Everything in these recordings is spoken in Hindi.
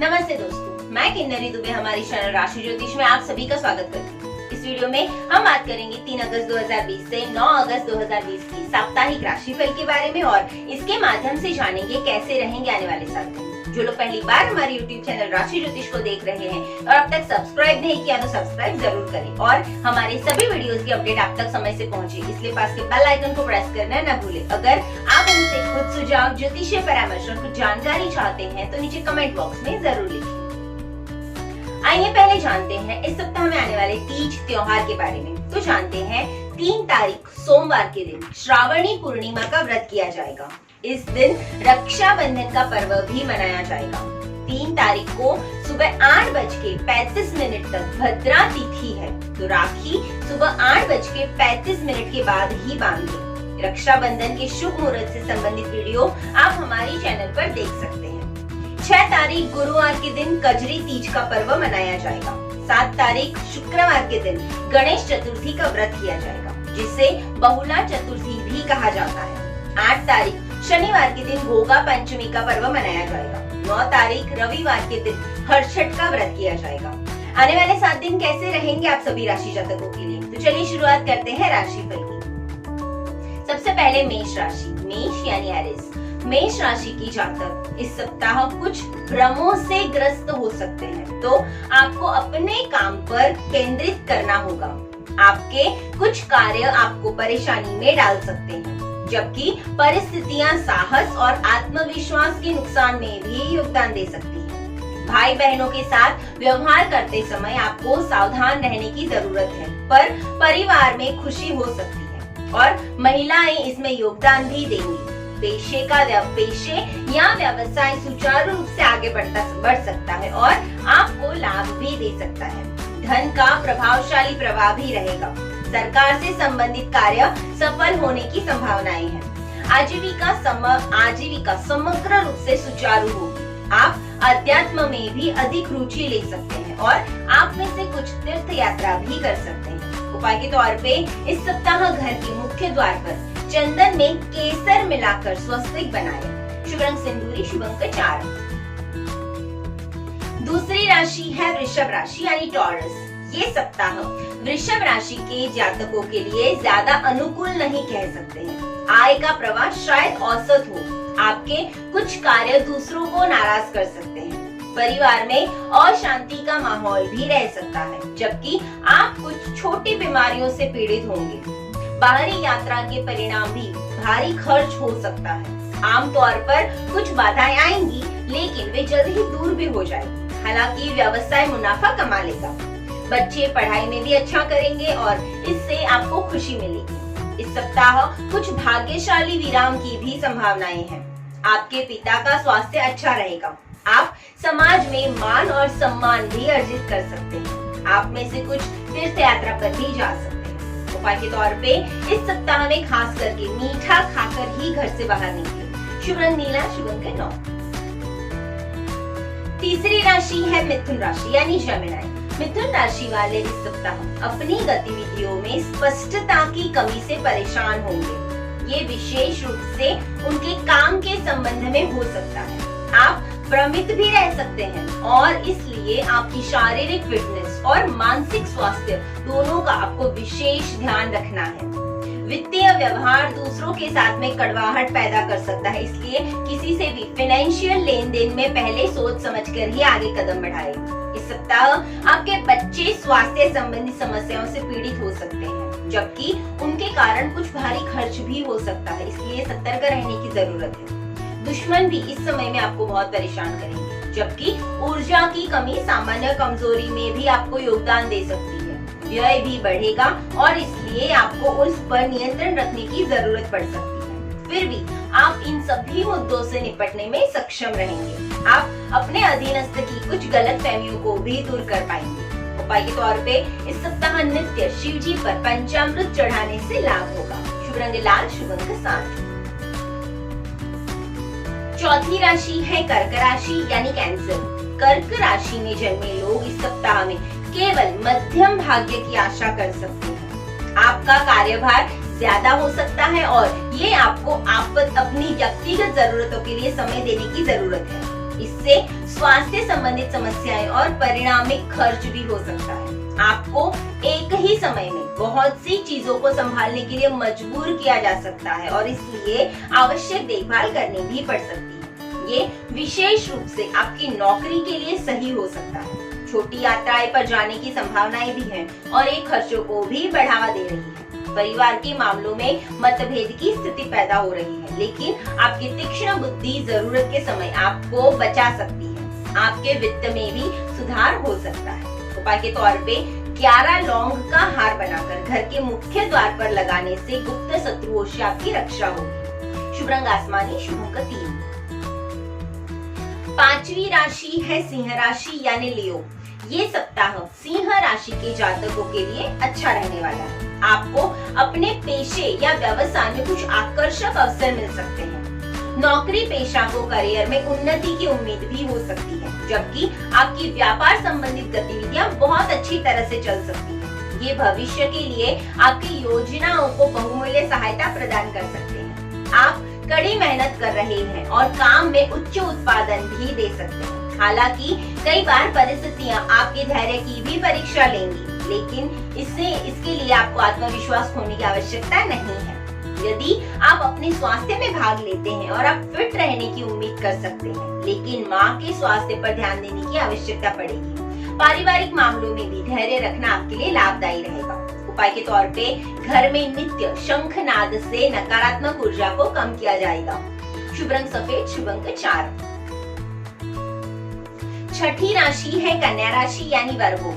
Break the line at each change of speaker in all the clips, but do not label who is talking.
नमस्ते दोस्तों, मैं किन्नरी दुबे हमारी चैनल राशि ज्योतिष में आप सभी का स्वागत करती हूँ। इस वीडियो में हम बात करेंगे 3 अगस्त 2020 से 9 अगस्त 2020 की साप्ताहिक राशिफल के बारे में और इसके माध्यम से जानेंगे कैसे रहेंगे आने वाले 7 दिन। जो लोग पहली बार हमारे YouTube चैनल राशि ज्योतिष को देख रहे हैं और अब तक सब्सक्राइब नहीं किया तो सब्सक्राइब जरूर करें और हमारे सभी वीडियोस की अपडेट आप तक समय से पहुंचे, इसलिए पास के बेल आइकन को प्रेस करना न भूलें। अगर आप हमसे खुद सुझाव, ज्योतिषीय परामर्श और कुछ जानकारी चाहते हैं तो नीचे कमेंट बॉक्स में जरूर लिखें। आइए पहले जानते हैं इस सप्ताह में आने वाले तीज त्योहार के बारे में। तो जानते हैं 3 तारीख सोमवार के दिन श्रावणी पूर्णिमा का व्रत किया जाएगा। इस दिन रक्षाबंधन का पर्व भी मनाया जाएगा। 3 तारीख को सुबह 8:35 तक भद्रा तिथि है, तो राखी सुबह 8:35 के बाद ही बांधें। रक्षाबंधन के शुभ मुहूर्त से संबंधित वीडियो आप हमारी चैनल पर देख सकते हैं। 6 तारीख गुरुवार के दिन कजरी तीज का पर्व मनाया जाएगा। 7 तारीख शुक्रवार के दिन गणेश चतुर्थी का व्रत किया जाएगा, जिसे बहुला चतुर्थी भी कहा जाता है। 8 तारीख शनिवार के दिन भोगा पंचमी का पर्व मनाया जाएगा। 9 तारीख रविवार के दिन हरछठ का व्रत किया जाएगा। आने वाले 7 दिन कैसे रहेंगे आप सभी राशि जातकों के लिए, तो चलिए शुरुआत करते हैं राशिफल की। सबसे पहले मेष राशि, मेष यानी एरिस। मेष राशि की जातक इस सप्ताह कुछ भ्रमों से ग्रस्त हो सकते हैं, तो आपको अपने काम पर केंद्रित करना होगा। आपके कुछ कार्य आपको परेशानी में डाल सकते हैं, जबकि परिस्थितियां साहस और आत्मविश्वास के नुकसान में भी योगदान दे सकती हैं। भाई बहनों के साथ व्यवहार करते समय आपको सावधान रहने की जरूरत है, पर परिवार में खुशी हो सकती है और महिलाएं इसमें योगदान भी देंगी। पेशे या व्यवसाय सुचारू रूप से आगे बढ़ सकता है और आपको लाभ भी दे सकता है। धन का प्रभावशाली प्रवाह भी रहेगा। सरकार से संबंधित कार्य सफल होने की संभावनाएं हैं। आजीविका समग्र रूप से सुचारू होगी। आप अध्यात्म में भी अधिक रुचि ले सकते हैं और आप में से कुछ तीर्थ यात्रा भी कर सकते हैं। उपाय के तौर पे इस सप्ताह घर के मुख्य द्वार पर चंदन में केसर मिलाकर स्वस्तिक बनाएं। शुभ रंग सिंदूरी, शुभ अंक 4। दूसरी राशि है वृषभ राशि यानी टॉरस। ये सप्ताह वृषभ राशि के जातकों के लिए ज्यादा अनुकूल नहीं कह सकते हैं। आय का प्रवाह शायद औसत हो। आपके कुछ कार्य दूसरों को नाराज कर सकते हैं। परिवार में अशांति का माहौल भी रह सकता है, जबकि आप कुछ छोटी बीमारियों से पीड़ित होंगे। बाहरी यात्रा के परिणाम भी भारी खर्च हो सकता है। आमतौर पर कुछ बाधाएं आएंगी, लेकिन वे जल्द ही दूर भी हो जाएंगी। हालांकि व्यवसाय मुनाफा कमा लेगा। बच्चे पढ़ाई में भी अच्छा करेंगे और इससे आपको खुशी मिलेगी। इस सप्ताह कुछ भाग्यशाली विराम की भी संभावनाएं हैं। आपके पिता का स्वास्थ्य अच्छा रहेगा। आप समाज में मान और सम्मान भी अर्जित कर सकते हैं। आप में से कुछ तीर्थ यात्रा पर भी जा सकते हैं। उपाय के तौर पे इस सप्ताह में खास करके मीठा खाकर ही घर से बाहर निकले। शुभ रंग नीला, शुभ अंक 9। तीसरी राशि है मिथुन राशि यानी जेमिनी। मिथुन राशि वाले इस सप्ताह अपनी गतिविधियों में स्पष्टता की कमी से परेशान होंगे। ये विशेष रूप से उनके काम के संबंध में हो सकता है। आप भ्रमित भी रह सकते हैं और इसलिए आपकी शारीरिक फिटनेस और मानसिक स्वास्थ्य दोनों का आपको विशेष ध्यान रखना है। वित्तीय व्यवहार दूसरों के साथ में कड़वाहट पैदा कर सकता है, इसलिए किसी से भी फाइनेंशियल लेन देन में पहले सोच समझकर ही आगे कदम बढ़ाएं। इस सप्ताह आपके बच्चे स्वास्थ्य संबंधी समस्याओं से पीड़ित हो सकते हैं, जबकि उनके कारण कुछ भारी खर्च भी हो सकता है, इसलिए सतर्क रहने की जरूरत है। दुश्मन भी इस समय में आपको बहुत परेशान करेंगे, जबकि ऊर्जा की कमी सामान्य कमजोरी में भी आपको योगदान दे सकती है। व्यय भी बढ़ेगा और इसलिए आपको उस पर नियंत्रण रखने की जरूरत पड़ सकती है। फिर भी आप इन सभी मुद्दों से निपटने में सक्षम रहेंगे। आप अपने अधीनस्थ की कुछ गलतफहमियों को भी दूर कर पाएंगे। उपाय के तौर पे इस सप्ताह नित्य शिव जी पर पंचामृत चढ़ाने से लाभ होगा। शुभ रंग लाल, शुभ अंक 7। चौथी राशि है कर्क राशि यानी कैंसर। कर्क राशि में जन्मे लोग इस सप्ताह में केवल मध्यम भाग्य की आशा कर सकते हैं। आपका कार्यभार ज्यादा हो सकता है और ये आपको अपनी व्यक्तिगत जरूरतों के लिए समय देने की जरूरत है। इस इससे स्वास्थ्य संबंधित समस्याएं और परिणामिक खर्च भी हो सकता है। आपको एक ही समय में बहुत सी चीजों को संभालने के लिए मजबूर किया जा सकता है और इसलिए आवश्यक देखभाल करनी भी पड़ सकती है। ये विशेष रूप से आपकी नौकरी के लिए सही हो सकता है। छोटी यात्राएं पर जाने की संभावनाएं भी हैं और ये खर्चों को भी बढ़ावा दे रही है। परिवार के मामलों में मतभेद की स्थिति पैदा हो रही है, लेकिन आपकी तीक्ष्ण बुद्धि जरूरत के समय आपको बचा सकती है। आपके वित्त में भी सुधार हो सकता है। उपाय के तौर पे 11 लौंग का हार बनाकर घर के मुख्य द्वार पर लगाने से गुप्त शत्रुओं से आपकी रक्षा होगी। शुभ रंग आसमानी, शुभ अंक 3। पांचवी राशि है सिंह राशि यानी लियो। ये सप्ताह सिंह राशि के जातकों के लिए अच्छा रहने वाला है। आपको अपने पेशे या व्यवसाय में कुछ आकर्षक अवसर मिल सकते हैं। नौकरी पेशा को करियर में उन्नति की उम्मीद भी हो सकती है, जबकि आपकी व्यापार संबंधित गतिविधियां बहुत अच्छी तरह से चल सकती हैं। ये भविष्य के लिए आपकी योजनाओं को बहुमूल्य सहायता प्रदान कर सकते हैं। आप कड़ी मेहनत कर रहे हैं और काम में उच्च उत्पादन भी दे सकते हैं। हालांकि कई बार परिस्थितियां आपके धैर्य की भी परीक्षा लेंगी, लेकिन इसके लिए आपको आत्मविश्वास खोने की आवश्यकता नहीं है। यदि आप अपने स्वास्थ्य में भाग लेते हैं और आप फिट रहने की उम्मीद कर सकते हैं, लेकिन माँ के स्वास्थ्य पर ध्यान देने की आवश्यकता पड़ेगी। पारिवारिक मामलों में भी धैर्य रखना आपके लिए लाभदायी रहेगा। उपाय के तौर पे घर में नित्य शंखनाद से नकारात्मक ऊर्जा को कम किया जाएगा। शुभ रंग सफेद, शुभ अंक 4। छठी राशि है कन्या राशि यानी वर्गो।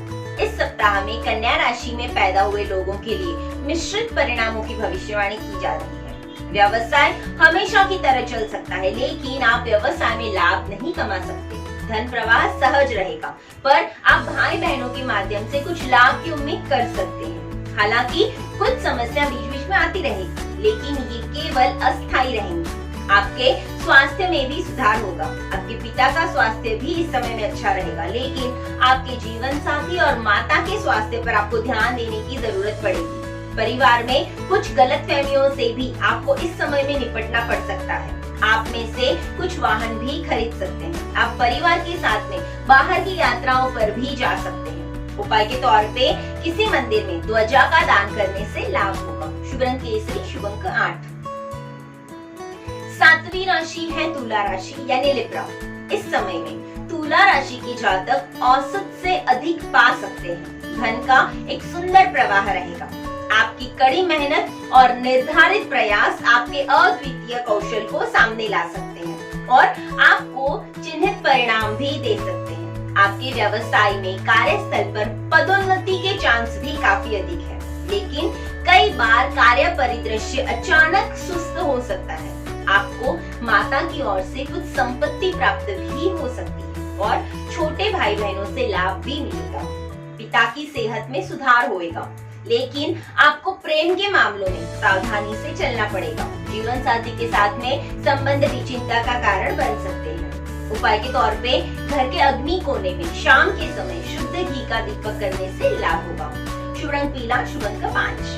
इस सप्ताह में कन्या राशि में पैदा हुए लोगों के लिए मिश्रित परिणामों की भविष्यवाणी की जा रही है। व्यवसाय हमेशा की तरह चल सकता है, लेकिन आप व्यवसाय में लाभ नहीं कमा सकते। धन प्रवाह सहज रहेगा, पर आप भाई बहनों के माध्यम से कुछ लाभ की उम्मीद कर सकते हैं। हालांकि कुछ समस्या बीच बीच में आती रहेगी, लेकिन ये केवल अस्थायी रहेंगी। आपके स्वास्थ्य में भी सुधार होगा। आपके पिता का स्वास्थ्य भी इस समय में अच्छा रहेगा, लेकिन आपके जीवन साथी और माता के स्वास्थ्य पर आपको ध्यान देने की जरूरत पड़ेगी। परिवार में कुछ गलतफहमियों से भी आपको इस समय में निपटना पड़ सकता है। आप में से कुछ वाहन भी खरीद सकते हैं। आप परिवार के साथ में बाहर की यात्राओं पर भी जा सकते हैं। उपाय के तौर पे किसी मंदिर में ध्वजा का दान करने से लाभ होगा। शुभ रंग केसरी, शुभ अंक 8। सातवीं राशि है तुला राशि यानी लिब्रा। इस समय में तुला राशि के जातक औसत से अधिक पा सकते हैं। धन का एक सुंदर प्रवाह रहेगा। आपकी कड़ी मेहनत और निर्धारित प्रयास आपके अद्वितीय कौशल को सामने ला सकते हैं और आपको चिन्हित परिणाम भी दे सकते हैं। आपके व्यवसाय में कार्यस्थल पर पदोन्नति के चांस भी काफी अधिक है, लेकिन कई बार कार्य परिदृश्य अचानक सुस्त हो सकता है। आपको माता की ओर से कुछ संपत्ति प्राप्त भी हो सकती है और छोटे भाई बहनों से लाभ भी मिलेगा। पिता की सेहत में सुधार होएगा, लेकिन आपको प्रेम के मामलों में सावधानी से चलना पड़ेगा। जीवन साथी के साथ में संबंध भी चिंता का कारण बन सकते हैं। उपाय के तौर पे घर के अग्नि कोने में शाम के समय शुद्ध घी का दीपक करने से लाभ होगा। शुभ रंग पीला, शुभ अंक 5।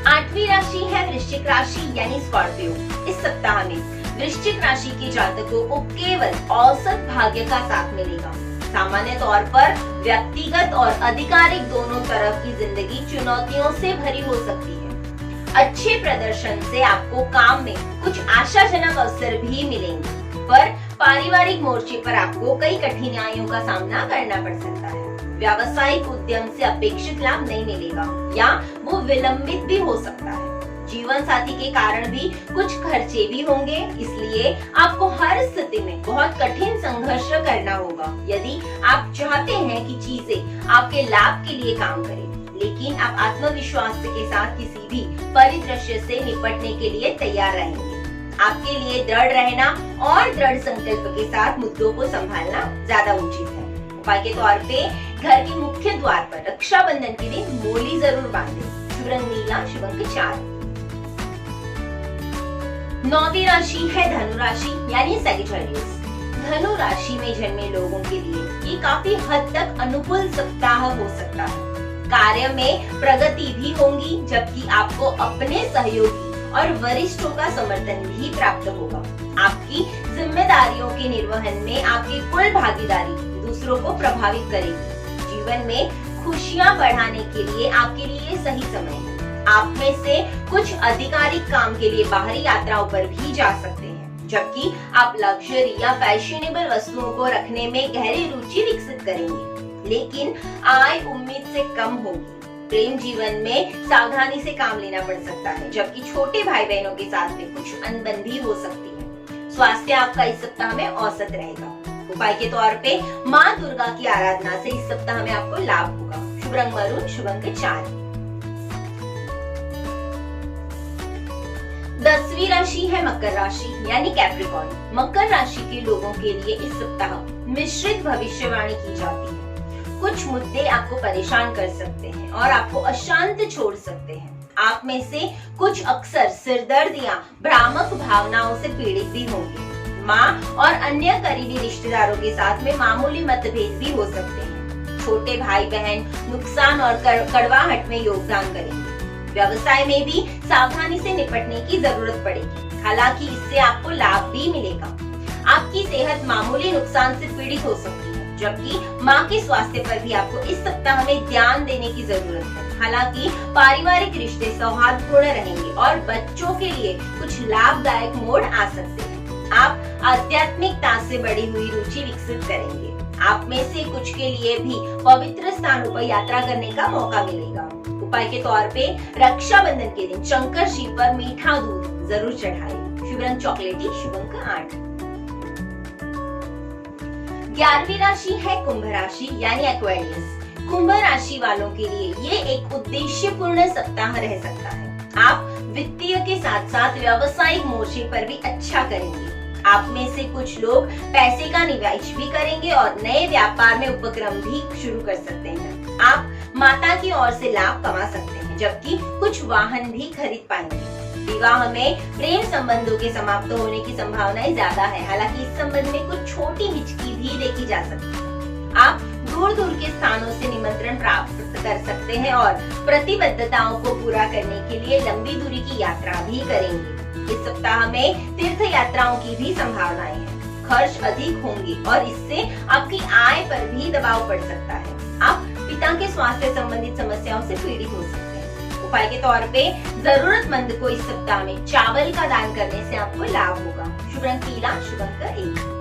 8वीं राशि है वृश्चिक राशि यानी स्कॉर्पियो। इस सप्ताह में वृश्चिक राशि के जातकों को केवल औसत भाग्य का साथ मिलेगा। सामान्य तौर पर व्यक्तिगत और आधिकारिक दोनों तरफ की जिंदगी चुनौतियों से भरी हो सकती है। अच्छे प्रदर्शन से आपको काम में कुछ आशाजनक अवसर भी मिलेंगे, पर पारिवारिक मोर्चे पर आपको कई कठिनाइयों का सामना करना पड़ सकता है। व्यावसायिक उद्यम से अपेक्षित लाभ नहीं मिलेगा या वो विलंबित भी हो सकता है। जीवन साथी के कारण भी कुछ खर्चे भी होंगे, इसलिए आपको हर स्थिति में बहुत कठिन संघर्ष करना होगा। यदि आप चाहते हैं कि चीजें आपके लाभ के लिए काम करें, लेकिन आप आत्मविश्वास के साथ किसी भी परिदृश्य से निपटने के लिए तैयार रहेंगे। आपके लिए दृढ़ रहना और दृढ़ संकल्प के साथ मुद्दों को संभालना ज्यादा उचित है। उपाय के तौर पे घर के मुख्य द्वार पर रक्षाबंधन के दिन मोली जरूर बांधें। शुभ रंग नीला, शुभ अंक 4। 9वीं राशि है धनु राशि यानी सैजिटेरियस। धनु राशि में जन्मे लोगों के लिए ये काफी हद तक अनुकूल सप्ताह हो सकता है। कार्य में प्रगति भी होगी, जबकि आपको अपने सहयोगी और वरिष्ठों का समर्थन भी प्राप्त होगा। आपकी जिम्मेदारियों के निर्वहन में आपकी कुल भागीदारी दूसरों को प्रभावित करेगी। जीवन में खुशियां बढ़ाने के लिए आपके लिए सही समय है। आप में से कुछ आधिकारिक काम के लिए बाहरी यात्राओं पर भी जा सकते हैं, जबकि आप लग्जरी या फैशनेबल वस्तुओं को रखने में गहरी रुचि विकसित करेंगे, लेकिन आय उम्मीद से कम होगी। प्रेम जीवन में सावधानी से काम लेना पड़ सकता है, जबकि छोटे भाई बहनों के साथ में कुछ अनबन हो सकती है। स्वास्थ्य आपका इस सप्ताह में औसत रहेगा। उपाय के तौर पे माँ दुर्गा की आराधना से इस सप्ताह में आपको लाभ होगा। शुभ रंग मरून, शुभ अंक 4। 10वीं राशि है मकर राशि यानी कैप्रिकॉर्न। मकर राशि के लोगों के लिए इस सप्ताह मिश्रित भविष्यवाणी की जाती है। कुछ मुद्दे आपको परेशान कर सकते हैं और आपको अशांत छोड़ सकते हैं। आप में से कुछ अक्सर सिरदर्द या भ्रामक भावनाओं से पीड़ित भी होंगे। माँ और अन्य करीबी रिश्तेदारों के साथ में मामूली मतभेद भी हो सकते हैं। छोटे भाई बहन नुकसान और कड़वाहट में योगदान करेंगे। व्यवसाय में भी सावधानी से निपटने की जरूरत पड़ेगी, हालांकि इससे आपको लाभ भी मिलेगा। आपकी सेहत मामूली नुकसान से पीड़ित हो सकती है, जबकि माँ के स्वास्थ्य पर भी आपको इस सप्ताह में ध्यान देने की जरूरत है। हालांकि पारिवारिक रिश्ते सौहार्दपूर्ण रहेंगे और बच्चों के लिए कुछ लाभदायक मोड़ आ सकते हैं। आप आध्यात्मिकता से बढ़ी हुई रुचि विकसित करेंगे। आप में से कुछ के लिए भी पवित्र स्थानों पर यात्रा करने का मौका मिलेगा। उपाय के तौर पे रक्षाबंधन के दिन शंकर जी पर मीठा दूध जरूर चढ़ाएं। शुभ रंग चॉकलेटी, शुभ अंक 8। 11वीं राशि है कुंभ राशि यानी एक्वेरियस। कुंभ राशि वालों के लिए ये एक उद्देश्यपूर्ण सप्ताह रह सकता है। आप वित्तीय के साथ साथ व्यावसायिक मोर्चे पर भी अच्छा करेंगे। आप में से कुछ लोग पैसे का निवेश भी करेंगे और नए व्यापार में उपक्रम भी शुरू कर सकते हैं। आप माता की ओर से लाभ कमा सकते हैं, जबकि कुछ वाहन भी खरीद पाएंगे। विवाह में प्रेम संबंधों के समाप्त होने की संभावनाएं ज्यादा है, हालांकि इस संबंध में कुछ छोटी हिचकी भी देखी जा सकती है। आप दूर दूर के स्थानों से निमंत्रण प्राप्त कर सकते हैं और प्रतिबद्धताओं को पूरा करने के लिए लंबी दूरी की यात्रा भी करेंगे। इस सप्ताह में तीर्थ यात्राओं की भी संभावनाएं हैं। खर्च अधिक होंगे और इससे आपकी आय पर भी दबाव पड़ सकता है। आप पिता के स्वास्थ्य संबंधित समस्याओं से पीड़ित हो सकते हैं। उपाय के तौर पे जरूरतमंद को इस सप्ताह में चावल का दान करने से आपको लाभ होगा। शुभ रंग पीला, शुभ अंक 1।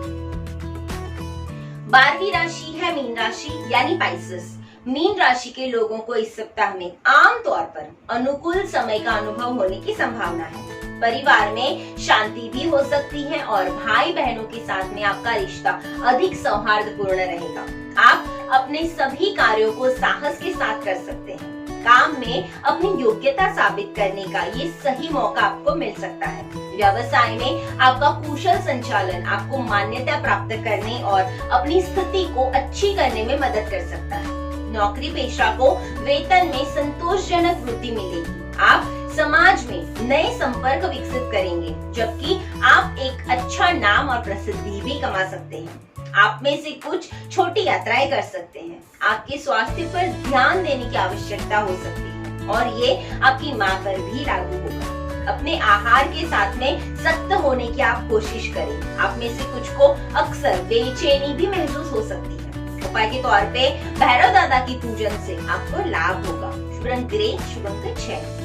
12वीं राशि है मीन राशि यानी पाइसेस। मीन राशि के लोगों को इस सप्ताह में आमतौर पर अनुकूल समय का अनुभव होने की संभावना है। परिवार में शांति भी हो सकती है और भाई बहनों के साथ में आपका रिश्ता अधिक सौहार्दपूर्ण रहेगा। आप अपने सभी कार्यों को साहस के साथ कर सकते हैं। काम में अपनी योग्यता साबित करने का ये सही मौका आपको मिल सकता है। व्यवसाय में आपका कुशल संचालन आपको मान्यता प्राप्त करने और अपनी स्थिति को अच्छी करने में मदद कर सकता है। नौकरी पेशा को वेतन में संतोषजनक वृद्धि मिलेगी। आप समाज में नए संपर्क विकसित करेंगे, जबकि आप एक अच्छा नाम और प्रसिद्धि भी कमा सकते हैं। आप में से कुछ छोटी यात्राएं कर सकते हैं। आपके स्वास्थ्य पर ध्यान देने की आवश्यकता हो सकती है और ये आपकी मां पर भी लागू होगा। अपने आहार के साथ में सख्त होने की आप कोशिश करें। आप में से कुछ को अक्सर बेचैनी भी महसूस हो सकती है। उपाय के तौर पे भैरव दादा की पूजन से आपको लाभ होगा। शुभ रंग ग्रे, शुभ अंक 6।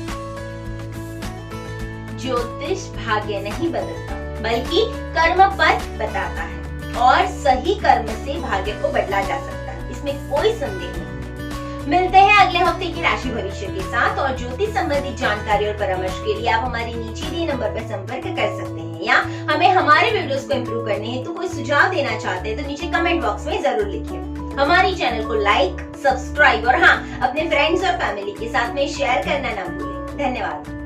ज्योतिष भाग्य नहीं बदलता, बल्कि कर्म पथ बताता है और सही कर्म से भाग्य को बदला जा सकता है, इसमें कोई संदेह नहीं। मिलते हैं अगले हफ्ते की राशि भविष्य के साथ और ज्योतिष संबंधित जानकारी और परामर्श के लिए आप हमारे नीचे दिए नंबर पर संपर्क कर सकते हैं, या हमें हमारे वीडियोस को इम्प्रूव करने हेतु कोई सुझाव देना चाहते हैं तो नीचे कमेंट बॉक्स में जरूर लिखिए। हमारी चैनल को लाइक, सब्सक्राइब और हाँ, अपने फ्रेंड्स और फैमिली के साथ में शेयर करना ना भूलें। धन्यवाद।